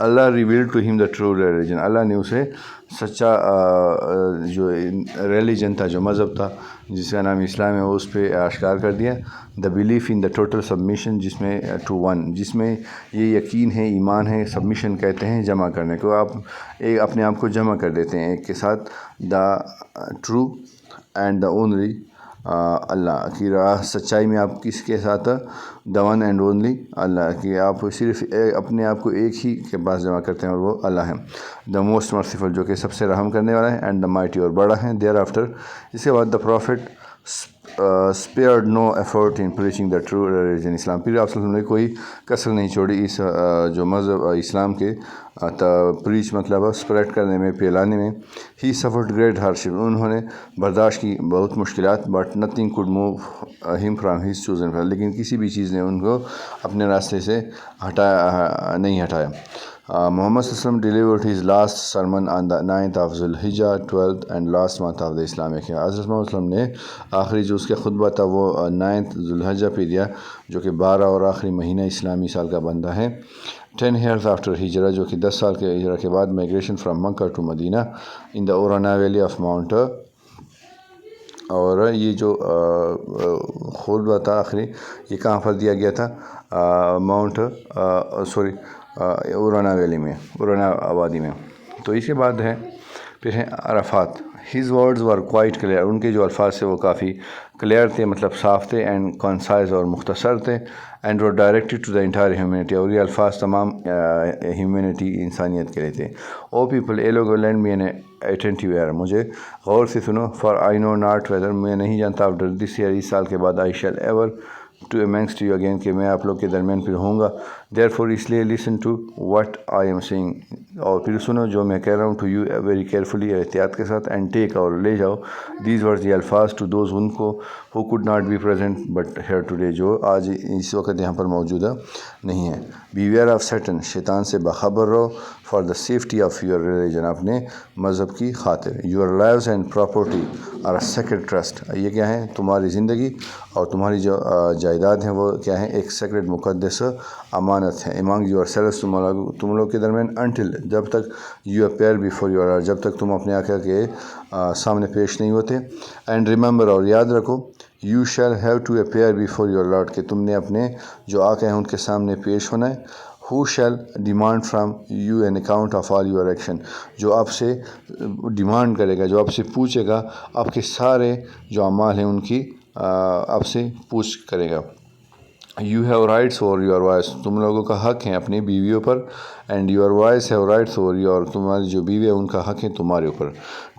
Allah reveal to ہم the true religion, اللہ نے اسے سچا جو ریلیجن تھا، جو مذہب تھا جس کا نام اسلام ہے، وہ اس پہ آشکار کر دیا. The belief in the total submission, جس میں ٹو ون، جس میں یہ یقین ہے، ایمان ہے. سبمیشن کہتے ہیں جمع کرنے کو، آپ اپنے آپ کو جمع کر دیتے ہیں ایک کے ساتھ. The true and the only Allah کی راہ، سچائی میں آپ کس کے ساتھ؟ The one and only Allah کی، آپ صرف اپنے آپ کو ایک ہی کے پاس جمع کرتے ہیں اور وہ اللہ ہے. دا موسٹ مرسیفل، جو کہ سب سے رحم کرنے والا ہے. اینڈ دا مائٹی، اور بڑا ہے. دیئر آفٹر، اس کے بعد the prophet spared no effort in preaching the true religion Islam. پھر آپ صلی اللہ علیہ وسلم نے کوئی کسر نہیں چھوڑی اس جو مذہب اسلام کے پریچ مطلب اسپریڈ کرنے میں، پھیلانے میں. ہی سفرڈ گریٹ ہارڈشپ، انہوں نے برداشت کی بہت مشکلات. بٹ نتھنگ کوڈ موو ہم فرام ہز چوزن پیتھ، لیکن کسی بھی چیز نے ان کو اپنے راستے سے نہیں ہٹایا. محمد صلی اللہ علیہ وسلم delivered his last sermon on the 9th of Dhul Hijjah 12th and last month of the Islamic. حضرت محمد صلی اللہ علیہ وسلم نے آخری جو اس کا خطبہ تھا وہ 9th ذوالحجہ پہ دیا، جو کہ 12 اور آخری مہینہ اسلامی سال کا بندہ ہے. 10 years after ہجرہ، جو کہ 10 سال کے ہجرہ کے بعد، migration from Mecca to Medina in the Uranah valley of mount. اور یہ جو خطبہ تھا آخری، یہ کہاں پر دیا گیا تھا؟ اورانا ویلی میں، اورانا آبادی میں. تو اس کے بعد ہے پھر ہے Arafat. His words were quite clear, ان کے جو الفاظ تھے وہ کافی کلیئر تھے، مطلب صاف تھے. اینڈ کنسائز، اور مختصر تھے. اینڈ وہ directed to the entire humanity, اور یہ الفاظ تمام ہیومینٹی، انسانیت کے لیے تھے. او پیپل، اے لوگو، lend me an attentive ear, مجھے غور سے سنو. For I know not whether, میں نہیں جانتا، آفٹر دس ایئر، اس سال کے بعد، I shall ever to amongst you again, کہ میں آپ لوگ کے درمیان پھر ہوں گا. دیر فور، اس لیے listen to what I am saying, اور پھر سنو جو میں کہہ رہا ہوں. ٹو یو ویری کیئرفلی، احتیاط کے ساتھ. اینڈ ٹیک، اور لے جاؤ. دیز ورڈز، یہ الفاظ. ٹو دوز، ان کو. Who could not be present but here today, جو آج اس وقت یہاں پر موجودہ نہیں ہے. بی ویئر آف سیٹن، شیطان سے باخبر رہو. For the safety of your religion, اپنے مذہب کی خاطر. Your lives and property are a sacred trust, یہ کیا ہے؟ تمہاری زندگی اور تمہاری جو جائیداد ہیں وہ کیا ہے؟ ایک سیکرڈ مقدس امانت ہے. امانگ یور سیلس، تم لوگ کے درمیان. انٹل، جب تک. You appear before your lord, جب تک تم اپنے آقا کے سامنے پیش نہیں ہوتے. اینڈ ریممبر، اور یاد رکھو. You shall have to appear before your Lord, کہ تم نے اپنے جو آقا ہیں ان کے سامنے پیش ہونا ہے. Who shall demand from you an account of all your action, جو آپ سے ڈیمانڈ کرے گا، جو آپ سے پوچھے گا آپ کے سارے جو اعمال ہیں ان کی آپ سے پوچھ کرے گا. You have rights over your wives, تم لوگوں کا حق ہے اپنی بیویوں پر. And your wives have rights over your, تمہاری جو بیوی ہے ان کا حق ہے تمہارے اوپر.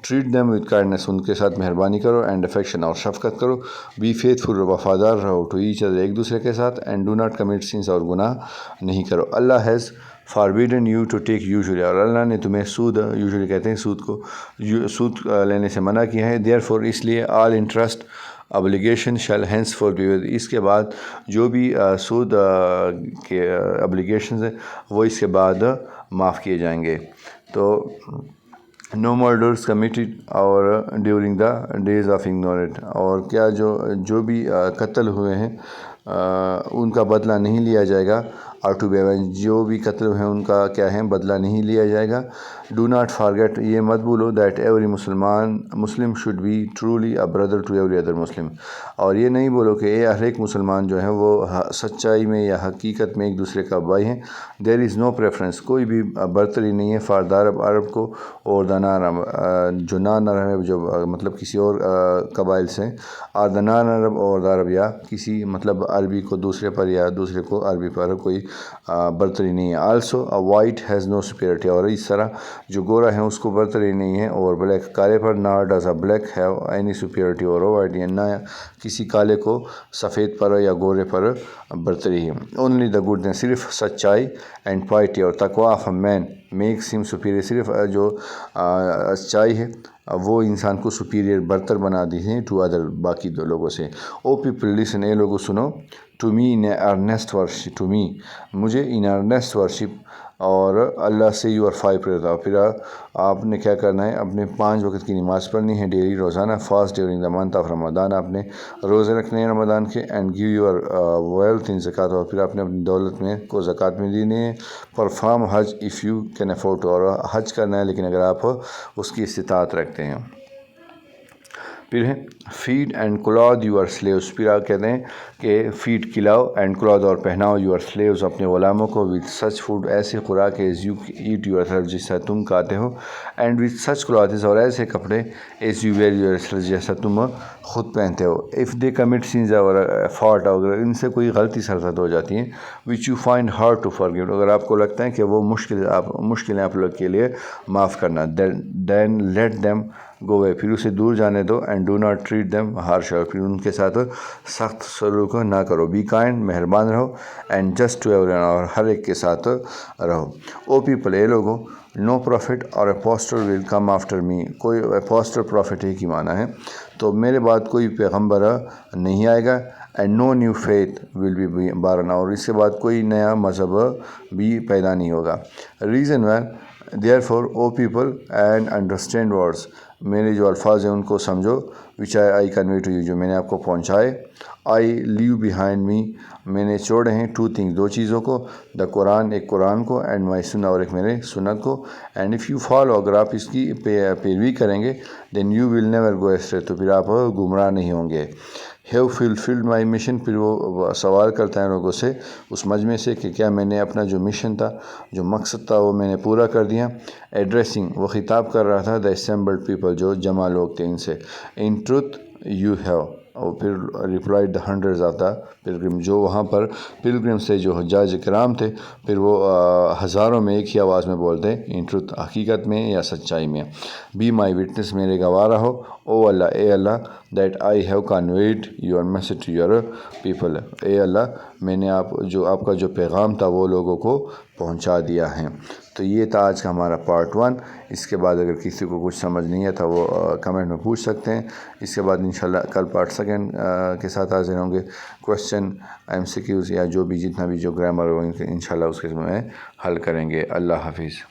ٹریٹ دیم وتھ کائنڈنس، ان کے ساتھ مہربانی کرو. اینڈ افیکشن، اور شفقت کرو. بی فیتھفل، وفادار رہو. ٹو ایچ ادر، ایک دوسرے کے ساتھ. And do not commit sins, اور گناہ نہیں کرو. Allah has forbidden you to take usury, اور اللہ نے تمہیں سود، یوزلی کہتے ہیں سود کو، سود لینے سے منع کیا ہے. دیئر فور، اس لیے. All interest obligation shall henceforth be waived, اس کے بعد جو بھی سود کے ابلیگیشنز ہیں وہ اس کے بعد معاف کیے جائیں گے. تو نو مرڈرز کمیٹڈ اور during the days of ignorant, اور کیا جو بھی قتل ہوئے ہیں ان کا بدلہ نہیں لیا جائے گا. اور ٹو بی، جو بھی قتل ہیں ان کا کیا ہے؟ بدلہ نہیں لیا جائے گا. ڈو ناٹ فارگیٹ، یہ مت بھولو. That every Muslim should be truly a brother to every other Muslim, اور یہ نہیں بولو کہ ہر ایک مسلمان جو ہیں وہ سچائی میں یا حقیقت میں ایک دوسرے کا بھائی ہیں. دیر از نو پریفرنس، کوئی بھی برتری نہیں ہے. فار دا عرب کو، اور دا نان عرب، جو نان عرب جو مطلب کسی اور قبائل سے. اور دا نان عرب، اور دا عرب، یا کسی مطلب عربی کو دوسرے پر یا دوسرے کو عربی پر کوئی برتری نہیں ہے. Also white has no superiority, اور اس طرح جو گورا ہے اس کو برتری نہیں ہے. اور بلیک، کالے پر. نار does a black have any superiority اور وائٹ، نہ کسی کالے کو سفید پر یا گورے پر برتری ہے. اونلی دا گڈنس، صرف سچائی. اینڈ پائٹی، اور تقویٰ of a main makes him superior, صرف جو سچائی ہے وہ انسان کو سپیریئر، برتر بنا دی ہے ٹو ادر، باقی دو لوگوں سے. او پیپل لسن، اے لوگوں سنو. To me in earnest worship, to me, مجھے ان ارنیسٹ ورشپ اور اللہ سے یو آر 5 پریئر تھا. پھر آپ نے کیا کرنا ہے، اپنے 5 وقت کی نماز پڑھنی ہے ڈیلی روزانہ. Fast during the month of Ramzan, آپ نے روزے رکھنے ہیں رمضان کے. And give your wealth in zakat, اور پھر آپ نے اپنی دولت میں کو زکوٰۃ میں دینے ہیں. Perform Hajj if you can afford, اور حج کرنا ہے لیکن اگر آپ اس کی استطاعت رکھتے ہیں. پھر ہے feed and clothe your slaves. پھر آپ کہتے ہیں کہ فیڈ کھلاؤ اینڈ کلاتھ اور پہناؤ یور سلیوز اپنے غلاموں کو وتھ سچ فوڈ ایسے خوراک as you eat yourself جیسا تم کھاتے ہو. اینڈ وتھ سچ کلاتھز اور ایسے کپڑے as you wear yourself جیسا تم خود پہنتے ہو. اف دے کمٹ سینز اور فالٹ، اگر ان سے کوئی غلطی سرزد ہو جاتی ہیں، which you find hard to forgive, اگر آپ کو لگتا ہے کہ وہ مشکلیں آپ لوگ کے لیے معاف کرنا، دین لیٹ دیم گو اوے، پھر اسے دور جانے دو. And do not treat them harsh, پھر ان کے ساتھ سخت سلوک نہ کرو. بی کائنڈ، مہربان رہو. And just to everyone, اور ہر ایک کے ساتھ رہو. او پیپل، اے لوگوں، نو پروفٹ اور اپوسٹل ول کم آفٹر می. کوئی اپوسٹل پروفٹ ہی کی معنی ہے، تو میرے بعد کوئی پیغمبر نہیں آئے گا. And no new faith will be born, اور اس کے بعد کوئی نیا مذہب بھی پیدا نہیں ہوگا. Reason when therefore O people and understand words, میرے جو الفاظ ہیں ان کو سمجھو. وچ آئی کنوے ٹو یو، جو میں نے آپ کو پہنچائے. آئی لیو بیہائنڈ می، میں نے چھوڑے ہیں 2 things، 2 چیزوں کو. دا قرآن، ایک قرآن کو. اینڈ مائی سنہ، اور ایک میرے سنت کو. اینڈ اف یو فالو، اگر آپ اس کی پیروی کریں گے، then you will never go astray, تو پھر آپ گمراہ نہیں ہوں گے. ہیو فلفلڈ مائی مشن، پھر وہ سوال کرتا ہے لوگوں سے، اس مجمع سے، کہ کیا میں نے اپنا جو مشن تھا، جو مقصد تھا، وہ میں نے پورا کر دیا. ایڈریسنگ، وہ خطاب کر رہا تھا دا اسمبلڈ پیپل، جو جمع لوگ تھے ان سے. ان ٹروتھ یو ہیو، اور پھر replied the hundreds of the pilgrim, جو وہاں پر پلگرم سے جو حجاج کرام تھے، پھر وہ ہزاروں میں ایک ہی آواز میں بولتے ہیں ان ٹروتھ، حقیقت میں یا سچائی میں. بی مائی وٹنس، میرے گواہ رہو. او اللہ، اے Allah, that I have conveyed your message to your people, اے اللہ، میں نے آپ کا جو پیغام تھا وہ لوگوں کو پہنچا دیا ہے. تو یہ تھا آج کا ہمارا پارٹ 1. اس کے بعد اگر کسی کو کچھ سمجھ نہیں آتا وہ کمنٹ میں پوچھ سکتے ہیں. اس کے بعد انشاءاللہ کل پارٹ 2 کے ساتھ حاضر ہوں گے. کویسچن، MCQs یا جو بھی جتنا بھی جو گرامر ہو انشاءاللہ اس کے میں حل کریں گے. اللہ حافظ.